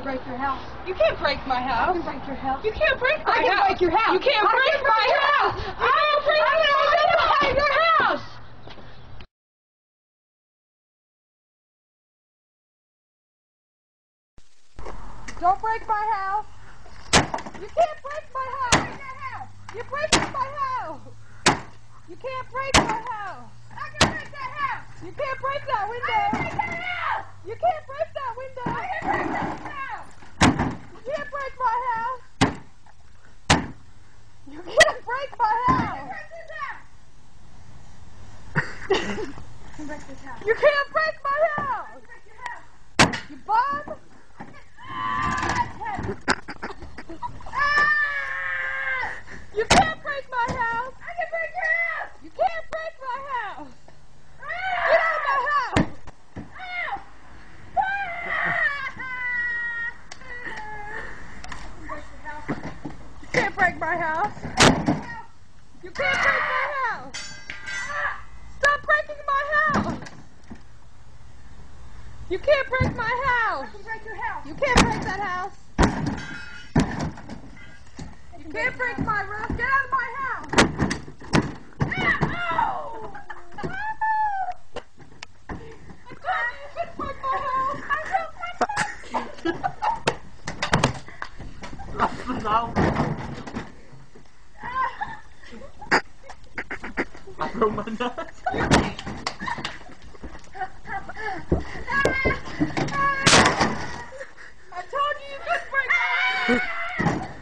break your house. You can't break my house. I can break your house. You can't break my house. I can break your house. You can't break my house. You can't break your house. Don't break my house. You can't break my house. You're breaking my house. You can't break my house. I can break that house. You can't break that window. I can break that house. You can't break that window. I can break that house. You can't break my house. You can't break my house. I can break this house. You can't break my house. Break your house. You bum. You can't break my house. I can break your house. You can't break my house. Get out of my house. You can't break my house. You can't break my house. Stop breaking my house. You can't break my house. I can break your house. You can't break that house. You can't break my roof. Get out of my house. Ow! I told you you couldn't break my house. I broke my nuts. I told you you couldn't break my house.